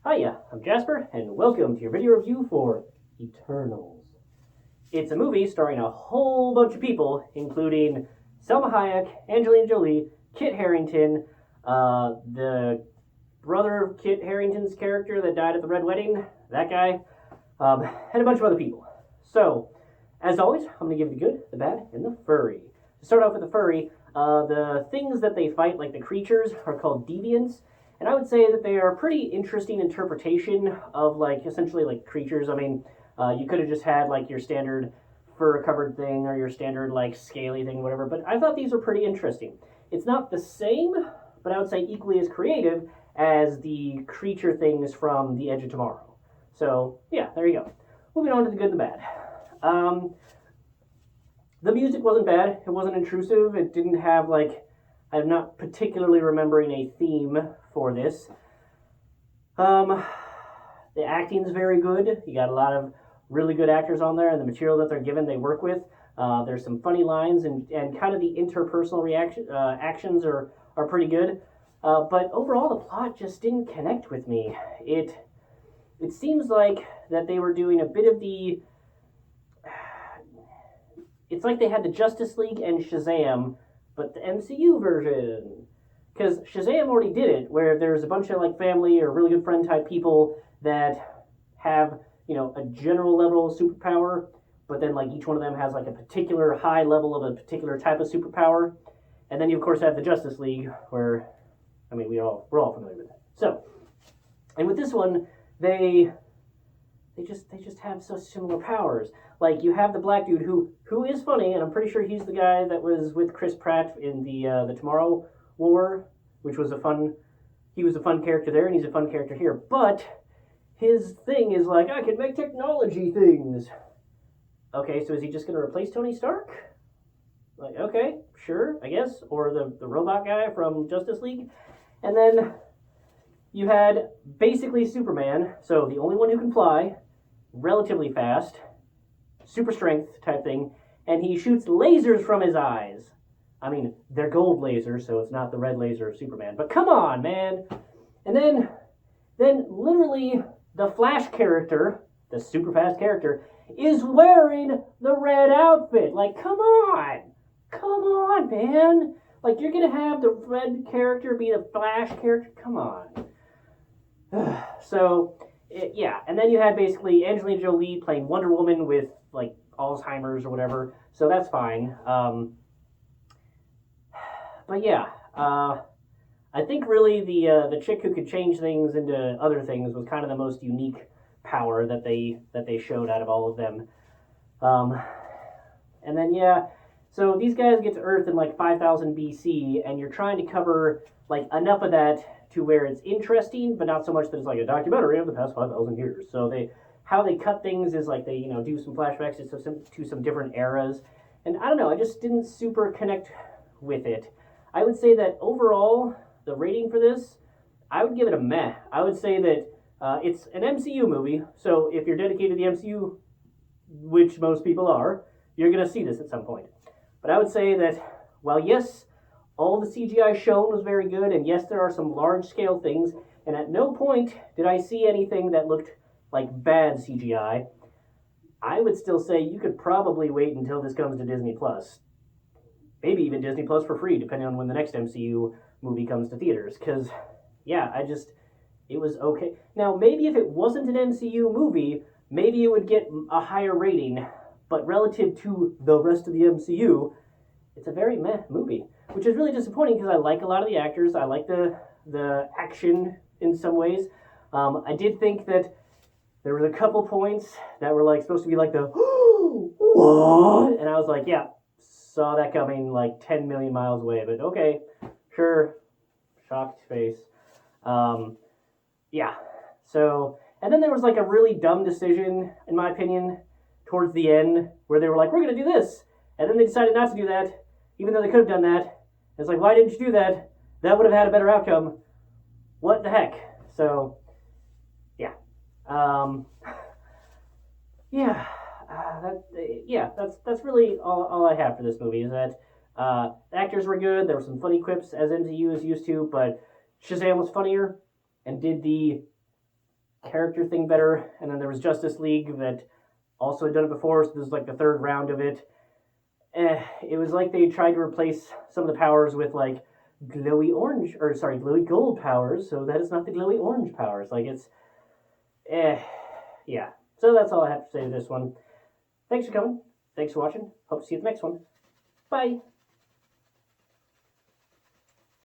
Hiya, I'm Jasper, and welcome to your video review for Eternals. It's a movie starring a whole bunch of people, including Selma Hayek, Angelina Jolie, Kit Harington, the brother of Kit Harington's character that died at the Red Wedding, that guy, and a bunch of other people. So, as always, I'm going to give you the good, the bad, and the furry. To start off with the furry, the things that they fight, like the creatures, are called deviants. And I would say that they are a pretty interesting interpretation of, essentially creatures. I mean, you could have just had, your standard fur-covered thing or your standard, scaly thing, whatever. But I thought these were pretty interesting. It's not the same, but I would say equally as creative as the creature things from The Edge of Tomorrow. So, yeah, there you go. Moving on to the good and the bad. The music wasn't bad. It wasn't intrusive. It didn't have, I'm not particularly remembering a theme for this. The acting's very good. You got a lot of really good actors on there, and the material that they're given, they work with. There's some funny lines, and kind of the interpersonal actions are pretty good. But overall, the plot just didn't connect with me. It seems like that they were doing a bit of the... It's like they had the Justice League and Shazam, but the MCU version. Because Shazam already did it, where there's a bunch of family or really good friend type people that have, a general level of superpower, but then each one of them has a particular high level of a particular type of superpower. And then you of course have the Justice League, where, we're all familiar with it. So, and with this one, they just have such similar powers. You have the black dude who is funny, and I'm pretty sure he's the guy that was with Chris Pratt in the Tomorrow War, which was he was a fun character there, and he's a fun character here. But his thing is I can make technology things. Okay, so is he just going to replace Tony Stark? Okay, sure, I guess. Or the robot guy from Justice League. And then you had basically Superman, so the only one who can fly, relatively fast, super strength type thing, and he shoots lasers from his eyes. They're gold lasers, so it's not the red laser of Superman. But come on, man. And then literally the Flash character, the super fast character, is wearing the red outfit. Come on. Come on, man. You're going to have the red character be the Flash character? Come on. So, yeah. And then you had basically Angelina Jolie playing Wonder Woman with, Alzheimer's or whatever. So that's fine. But yeah, I think really the chick who could change things into other things was kind of the most unique power that they showed out of all of them. And then yeah, so these guys get to Earth in 5000 BC, and you're trying to cover enough of that to where it's interesting, but not so much that it's a documentary of the past 5,000 years. So how they cut things is they do some flashbacks to some different eras, and I don't know, I just didn't super connect with it. I would say that overall, the rating for this, I would give it a meh. I would say that it's an MCU movie, so if you're dedicated to the MCU, which most people are, you're going to see this at some point. But I would say that, while yes, all the CGI shown was very good, and yes, there are some large-scale things, and at no point did I see anything that looked like bad CGI, I would still say you could probably wait until this comes to Disney Plus. Maybe even Disney Plus for free, depending on when the next MCU movie comes to theaters. Because, yeah, it was okay. Now, maybe if it wasn't an MCU movie, maybe it would get a higher rating. But relative to the rest of the MCU, it's a very meh movie. Which is really disappointing because I like a lot of the actors. I like the action in some ways. I did think that there was a couple points that were supposed to be the what? And I was yeah, saw that coming 10 million miles away, but okay, sure, shocked face. Yeah, so, and then there was a really dumb decision, in my opinion, towards the end, where they were we're gonna do this, and then they decided not to do that, even though they could have done that. It's why didn't you do that? That would have had a better outcome. What the heck? So, yeah. That's really all I have for this movie, is that the actors were good, there were some funny quips, as MCU is used to, but Shazam was funnier, and did the character thing better. And then there was Justice League that also had done it before, so this is like the third round of it. It was like they tried to replace some of the powers with like glowy gold powers, so that is not the glowy orange powers. Like it's, yeah. So that's all I have to say to this one. Thanks for coming. Thanks for watching. Hope to see you at the next one. Bye.